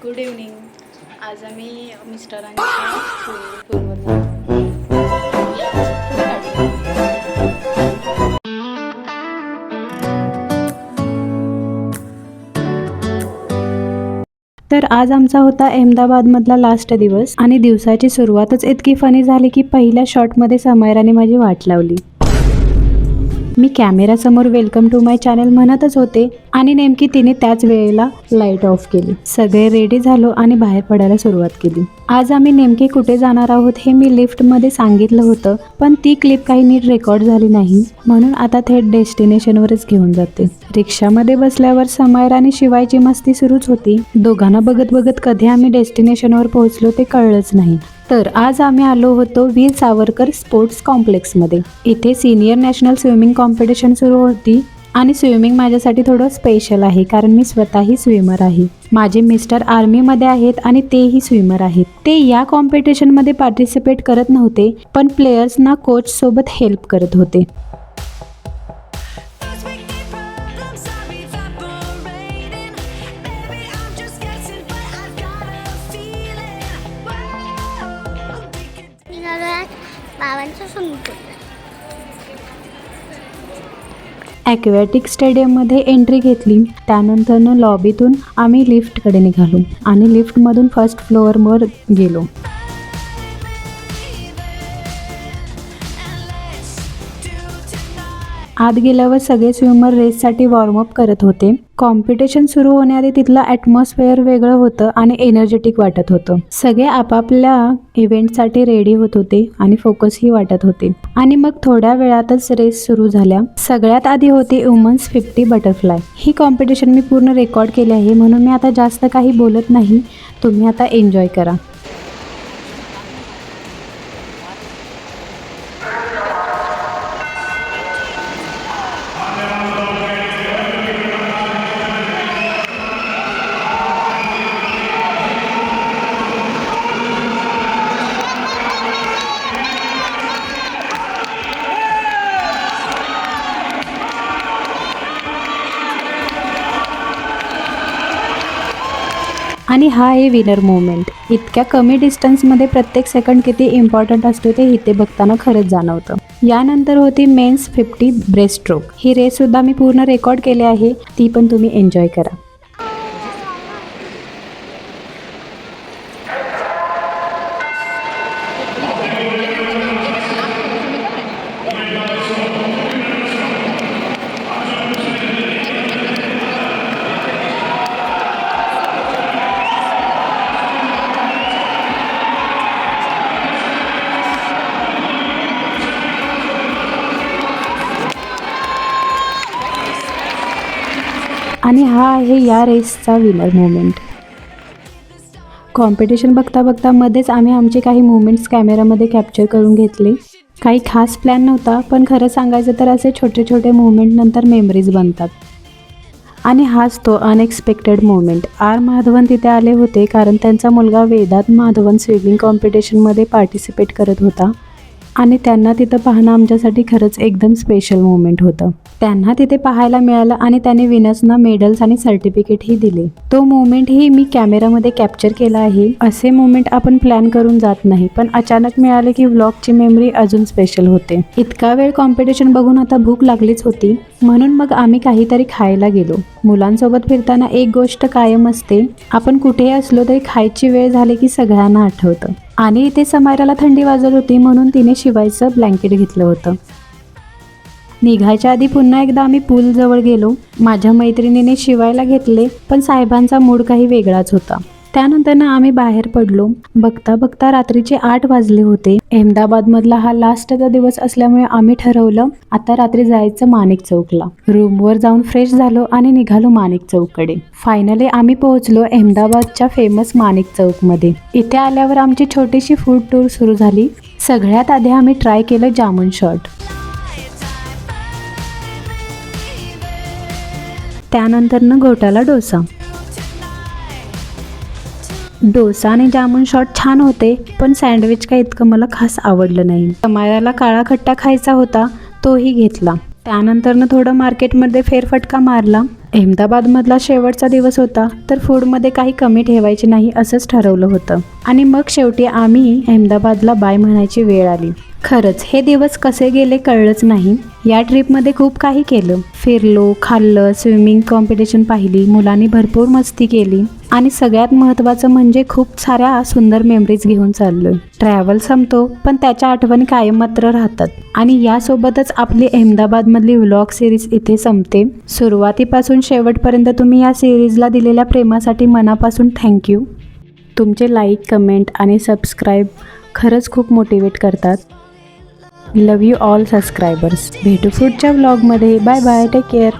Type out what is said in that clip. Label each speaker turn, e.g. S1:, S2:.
S1: Good evening. आज आम्ही मिस्टरांच्या swimming
S2: तर आज आमचा होता अहमदाबादमधला लास्ट दिवस आणि दिवसाची सुरुवातच इतकी फनी झाली की पहिल्या शॉटमध्ये समयराने माझी वाट लावली. मी कॅमेरासमोर वेलकम टू माय चॅनल म्हणतच होते आणि नेमकी तिने त्याच वेळेला लाईट ऑफ केली. सगळे रेडी झालो आणि बाहेर पडायला सुरुवात केली. आज आम्ही नेमके कुठे जाणार आहोत हे मी लिफ्टमध्ये सांगितलं होतं, पण ती क्लिप काही नीट रेकॉर्ड झाली नाही, म्हणून आता थेट डेस्टिनेशनवरच घेऊन जाते. रिक्षामध्ये बसल्यावर समयरा आणि शिवायची मस्ती सुरूच होती. दोघांना बघत बघत कधी आम्ही डेस्टिनेशनवर पोहोचलो ते कळलंच नाही. तर आज आम्ही आलो होतो वीर सावरकर स्पोर्ट्स कॉम्प्लेक्समध्ये. इथे सिनियर नॅशनल स्विमिंग कॉम्पिटिशन सुरू होती आणि स्विमिंग माझ्यासाठी थोडं स्पेशल आहे कारण मी स्वतःही स्विमर आहे. माझे मिस्टर आर्मीमध्ये आहेत आणि तेही स्विमर आहेत. ते या कॉम्पिटिशनमध्ये पार्टिसिपेट करत नव्हते, पण प्लेयर्सना कोच सोबत हेल्प करत होते. ॲक्वॅटिक स्टेडियममध्ये एंट्री घेतली. त्यानंतरनं लॉबीतून आम्ही लिफ्टकडे निघालो आणि लिफ्टमधून फर्स्ट फ्लोअरवर गेलो. आत गेल्यावर सगळे स्विमर रेससाठी वॉर्मअप करत होते. कॉम्पिटिशन सुरू होण्याआधी तिथलं ॲटमॉस्फिअर वेगळं होतं आणि एनर्जेटिक वाटत होतं. सगळे आपापल्या इव्हेंटसाठी रेडी होत होते आणि फोकसही वाटत होते. आणि मग थोड्या वेळातच रेस सुरू झाल्या. सगळ्यात आधी होती वुमन्स 50 बटरफ्लाय. ही कॉम्पिटिशन मी पूर्ण रेकॉर्ड केली आहे, म्हणून मी आता जास्त काही बोलत नाही. तुम्ही आता एन्जॉय करा. आणि हा आहे विनर मोमेंट. इतक्या कमी डिस्टन्समध्ये प्रत्येक सेकंड किती इम्पॉर्टंट असतो ते इथे बघताना खरंच जाणवतं. यानंतर होती मेन्स 50 ब्रेस्टस्ट्रोक. ही रेससुद्धा मी पूर्ण रेकॉर्ड केली आहे, ती पण तुम्ही एन्जॉय करा. आणि हा आहे या रेसचा विनर मोमेंट. कॉम्पिटिशन बघता बघता मध्येच आम्ही आमचे काही मुवमेंट्स कॅमेरामध्ये कॅप्चर करून घेतले. काही खास प्लॅन नव्हता, पण खरं सांगायचं तर असे छोटे छोटे मुवमेंट नंतर मेमरीज बनतात. आणि हाच तो अनएक्सपेक्टेड मोमेंट. आर माधवन तिथे आले होते कारण त्यांचा मुलगा वेदांत माधवन स्विमिंग कॉम्पिटिशनमध्ये पार्टिसिपेट करत होता आणि त्यांना तिथं पाहणं आमच्यासाठी खरंच एकदम स्पेशल मोमेंट होतं. त्यांना तिथे पाहायला मिळालं आणि त्याने विनर्सना मेडल्स आणि सर्टिफिकेटही दिले. तो मोमेंटही मी कॅमेरामध्ये कॅप्चर केला आहे. असे मोमेंट आपण प्लॅन करून जात नाही, पण अचानक मिळाले की व्लॉगची मेमरी अजून स्पेशल होते. इतका वेळ कॉम्पिटिशन बघून आता भूक लागलीच होती, म्हणून मग आम्ही काहीतरी खायला गेलो. मुलांसोबत फिरताना एक गोष्ट कायम असते, आपण कुठेही असलो तरी खायची वेळ झाली की सगळ्यांना आठवतं. आणि इथे समयराला थंडी वाजत होती, म्हणून तिने शिवायचं ब्लँकेट घेतलं होतं. निघायच्या आधी पुन्हा एकदा आम्ही पूल जवळ गेलो. माझ्या मैत्रिणीने शिवायला घेतले, पण साहेबांचा मूड काही वेगळाच होता. त्यानंतर आम्ही बाहेर पडलो. बघता बघता रात्रीचे 8 वाजले होते. अहमदाबादमधला हा लास्टचा दिवस असल्यामुळे आम्ही ठरवलं आता रात्री जायचं माणिक चौकला. रूमवर जाऊन फ्रेश झालो आणि निघालो माणिक चौककडे. फायनली आम्ही पोहोचलो अहमदाबादच्या फेमस माणिक चौकमध्ये. इथे आल्यावर आमची छोटीशी फूड टूर सुरू झाली. सगळ्यात आधी आम्ही ट्राय केलं जामून शॉट. त्यानंतरनं घोटाला डोसा. डोसा आणि जामून शॉट छान होते, पण सँडविच काही इतकं मला खास आवडलं नाही. समयराला काळा खट्टा खायचा होता, तोही घेतला. त्यानंतरनं थोडं मार्केटमध्ये फेरफटका मारला. अहमदाबादमधला शेवटचा दिवस होता, तर फूडमध्ये काही कमी ठेवायचे नाही असंच ठरवलं होतं. आणि मग शेवटी आम्ही अहमदाबादला बाय म्हणायची वेळ आली. खरंच हे दिवस कसे गेले कळलंच नाही. या ट्रिपमध्ये खूप काही केलं, फिरलो, खाल्लं, स्विमिंग कॉम्पिटिशन पाहिली, मुलांनी भरपूर मस्ती केली आणि सगळ्यात महत्त्वाचं म्हणजे खूप साऱ्या सुंदर मेमरीज घेऊन चाललोय. ट्रॅव्हल संपतो पण त्याच्या आठवणी कायम मात्र राहतात. आणि यासोबतच आपली अहमदाबादमधली व्लॉग सिरीज इथे संपते. सुरुवातीपासून शेवटपर्यंत तुम्ही या सिरीजला दिलेल्या प्रेमासाठी मनापासून थँक्यू. तुमचे लाईक, कमेंट आणि सबस्क्राईब खरंच खूप मोटिवेट करतात. Love you all subscribers. भेटू पुढच्या व्लॉगमध्ये. Bye bye. Take care.